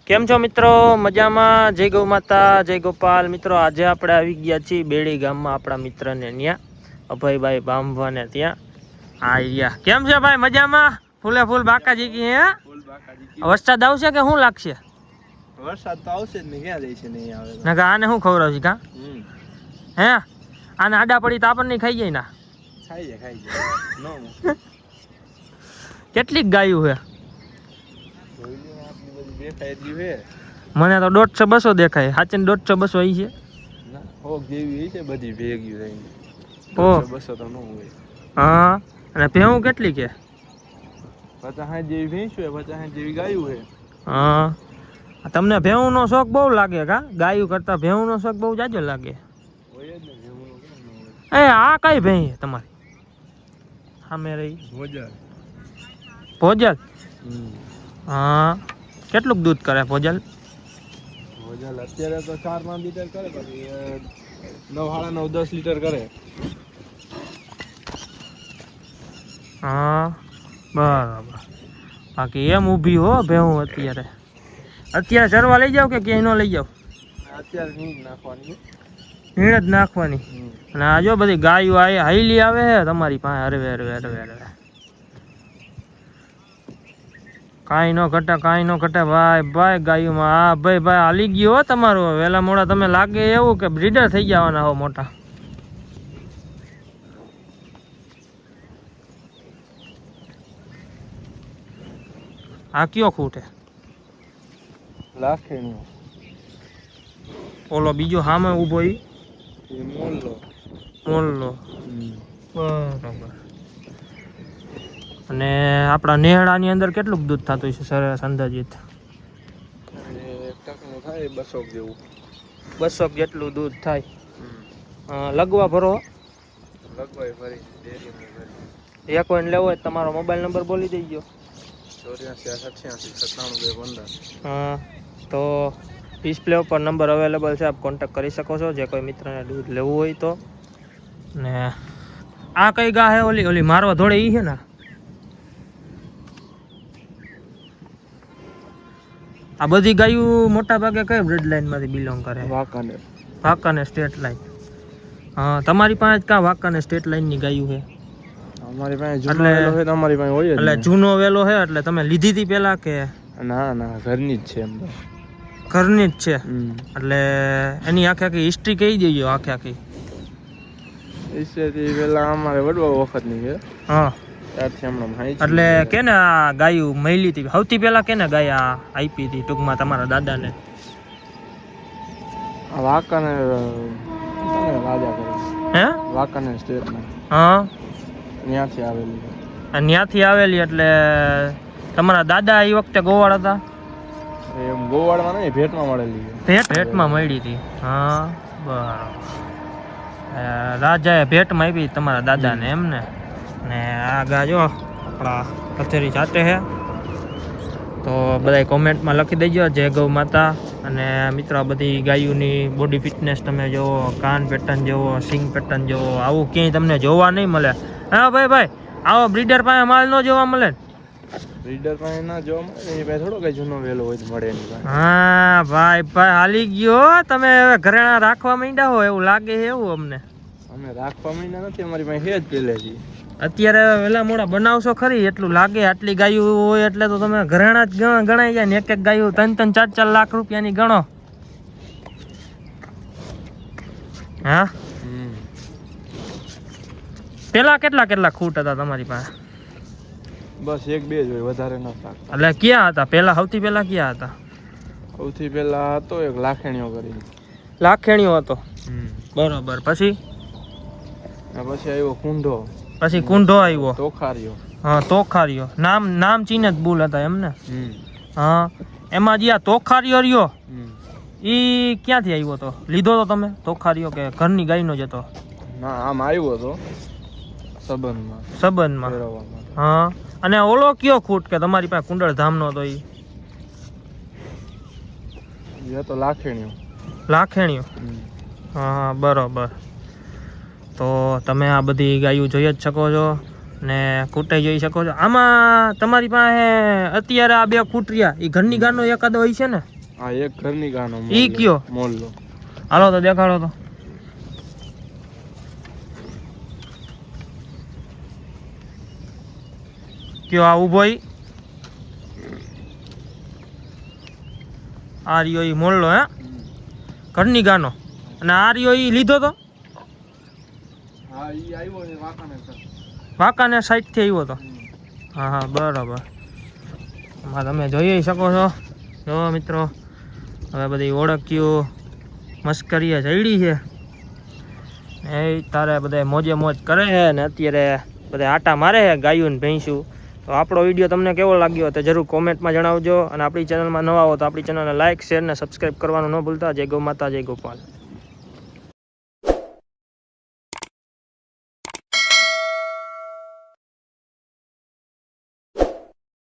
કેમ છો મિત્રો? મજામાં? જય ગૌ માતા, જય ગોપાલ. મિત્રો આજે આપણે આવી ગયા છીએ બેડી ગામમાં આપણા મિત્રને ત્યાં અભયભાઈ બાંભવાને ત્યાં. હા યા કેમ છે ભાઈ? મજામાં? ફૂલે ફૂલ બાકાજી કી હે? વરસાદ આવશે કે શું લાગશે? વરસાદ તો આવશે જ ને, ક્યાં જાય છે નહીં આવે ના આને શું ખવડાવશે કા? હે આને આડા પડી તો આપણને ખાઈ જાય ના? ખાઈ જાય નો કેટલીક ગાયું છે? મને તો 150-200 દેખાય. સાચે 150-200 અહીં છે હોક જેવી છે બધી ભેગી રહી. 150-200 તો ન હોય. હા અને ભેહું કેટલી કે? 50-60 જેવી ભેંસું છે, 50-60 જેવી ગાયું છે. હા તમને ભેહું નો શોખ બહુ લાગે કા? ગાયું કરતા ભેહું નો શોખ બહુ જાજો લાગે. હોય જ ને ભેહું નો કેમ ન હોય. એ આ કઈ ભેંસ તમારી સામે રહી? ભોજલ. હા કેટલું દૂધ કરે ભોજલ? અત્યારે તો 4-5 લીટર કરે, પછી 9-9.5-10 લીટર કરે. હા બરાબર. બાકી એમ ઊભી હો ભેહું અત્યારે ચરવા લઈ જાવ કે ક્યાંય ન લઈ જાવ? અત્યારે નીંદ નાખવાની. નીણ જ નાખવાની. અને આ જો બધી ગાયો હાઈલી આવે છે તમારી પાસે. હરવે કાંઈ ન ઘટે ભાઈ ગાયોમાં. હા ભાઈ હાલી ગયો હો તમારું. વેલા મોડા તમે લાગે એવું કે બ્રીડર થઈ જવાના હો મોટા. આ કયો ખૂટે? લાખેણીઓ. ઓલો બીજો સામે ઊભો ઈ મોલ્લો. બરાબર. અને આપણા નેહડાની અંદર કેટલું દૂધ થતું છે સરસ અંદાજિત? થાય 200 જેવું. 200 જેટલું દૂધ થાય. લગવા ભરો? લગવાય ભરી ડેરીમાં ભરી. એક કોઈને લેવો હોય તમારો મોબાઈલ નંબર બોલી દેજો. 84-88-97-215. હા તો ડિસ્પ્લે ઉપર નંબર અવેલેબલ છે, આપ કોન્ટેક્ટ કરી શકો છો જે કોઈ મિત્રને દૂધ લેવું હોય તો. ને આ કઈ ગા હે? ઓલી મારવા ધોળે ઈ છે ને? આ બધી ગાયું મોટા ભાગે કઈ બ્લડ લાઈન માંથી બિલોંગ કરે? Wankaner state line. હા તમારી પાસે કા વાંકાનેર સ્ટેટ લાઈન ની ગાયું છે? અમારી પાસે જૂનો વેલો છે, તમારી પાસે હોય જ. એટલે જૂનો વેલો છે એટલે તમે લીધી હતી પેલા કે? ના ઘરની જ છે. એમ તો ઘરની જ છે. એટલે એની આખી હિસ્ટ્રી કહી દેજો. આખી હિસ્ટ્રી પેલા અમારે વડવા વખત ની છે. હા ત્યારથી હમણાં માહિતી. એટલે કેને આ ગાયું મળી હતી સૌથી પહેલા? કેને ગાય આપી હતી ટૂંકમાં તમારા દાદાને? વાંકાનેર રાજા કરે. હે વાંકાનેર સ્ટેટમાં. હા ત્યાંથી આવેલી. એટલે તમારા દાદા એ વખતે ગોવાળ હતા? એમ ગોવાળમાં નહીં, ભેટમાં મળેલી. ભેટમાં મળી હતી. હા બરાબર. રાજાએ ભેટમાં આપી તમારા દાદાને એમ ને? ને આ ગાજો આપણા કચેરી જાતે છે તો બધા કોમેન્ટમાં લખી દેજો જય ગૌ માતા. અને મિત્રો બધી ગાયોની બોડી ફિટનેસ તમે જોવો, કાન પેટર્ન જોવો, સિંગ પેટર્ન જોવો, આવું ક્યાંય તમને જોવા નહીં મળે. હા ભાઈ આવો બ્રીડર પાસે માલ ન જોવા મળે. બ્રીડર પાસે ના જોવા મળે, એ પાસે થોડો કઈ જૂનો વેલો હોય મળે નહીં. હા ભાઈ હાલી ગયો. તમે હવે ઘરેણા રાખવા માંડ્યા હો એવું લાગે છે. એવું અમને અમે રાખવા માંડ્યા નથી, અમારી પાસે છે જ પહેલેથી. અત્યારે વેલા મોડા બનાવશો ખરી એટલું લાગે. આટલી ગાયું હોય એટલે તો તમે ઘરેણા જ ગણાઈ જાય ને. એક ગાયું 3-4 લાખ રૂપિયાની ગણો. હા પેલા કેટલા ખૂટ હતા તમારી પાસે? બસ 1-2 જ હોય, વધારે ન થાય. એટલે ક્યાં હતા પેલા? સૌથી પેલા ક્યાં હતા? સૌથી પેલા હતો એક લાખેણીઓ કરીને. લાખેણીઓ હતો બરોબર. પછી આવ્યો કુંઢો. પછી કુંઢો આવ્યો. તોખાર્યો. હા તોખાર્યો. નામ ચીને જ ભૂલ હતા એમ ને? હા એમાં જે આ તોખાર્યો રહ્યો ઈ ક્યાંથી આવ્યો તો? લીધો તો તમે તોખાર્યો કે ઘરની ગાયનો જ હતો? ના આમ આવ્યો હતો સંબંધમાં. હા અને ઓલો કયો ખૂટ કે તમારી પાસે કુંડળ ધામનો હતો? ઈ તો લાખેણીઓ. હા બરોબર. તો તમે આ બધી ગાયું જોઈ જ શકો છો ને કૂટાઈ જોઈ શકો છો. આમાં તમારી પાસે અત્યારે આ 2 કૂટરિયા એ ઘરની ગાનો એકાદો હોય છે ને? આ એક ઘરની ગાનો ઈ કયો મોલ્લો. હાલો તો દેખાડો તો. કયો આ ઊભો ઈ આ રહ્યો ઈ મોલ્લો હે ઘરની ગાનો. અને આ રહ્યો ઈ લીધો તો હા ઈ આવ્યો છે વાંકાને સર. વાંકાને સાઈડ થી આવ્યો તો. હા હા બરાબર. એમાં તમે જોઈ શકો છો. જો મિત્રો હવે બધી ઓળખ્યું મસ્કરીએ ચડી છે એ તારે બધા મોજે મોજ કરે છે ને અત્યારે બધા આટા મારે છે ગાયું ને ભેંસું. તો આપણો વિડીયો તમને કેવો લાગ્યો તો જરૂર કોમેન્ટમાં જણાવજો. અને આપણી ચેનલમાં નવા હો તો આપણી ચેનલને લાઇક શેર ને સબસ્ક્રાઈબ કરવાનું ન ભૂલતા. જય ગૌ માતા જય ગોપાલ.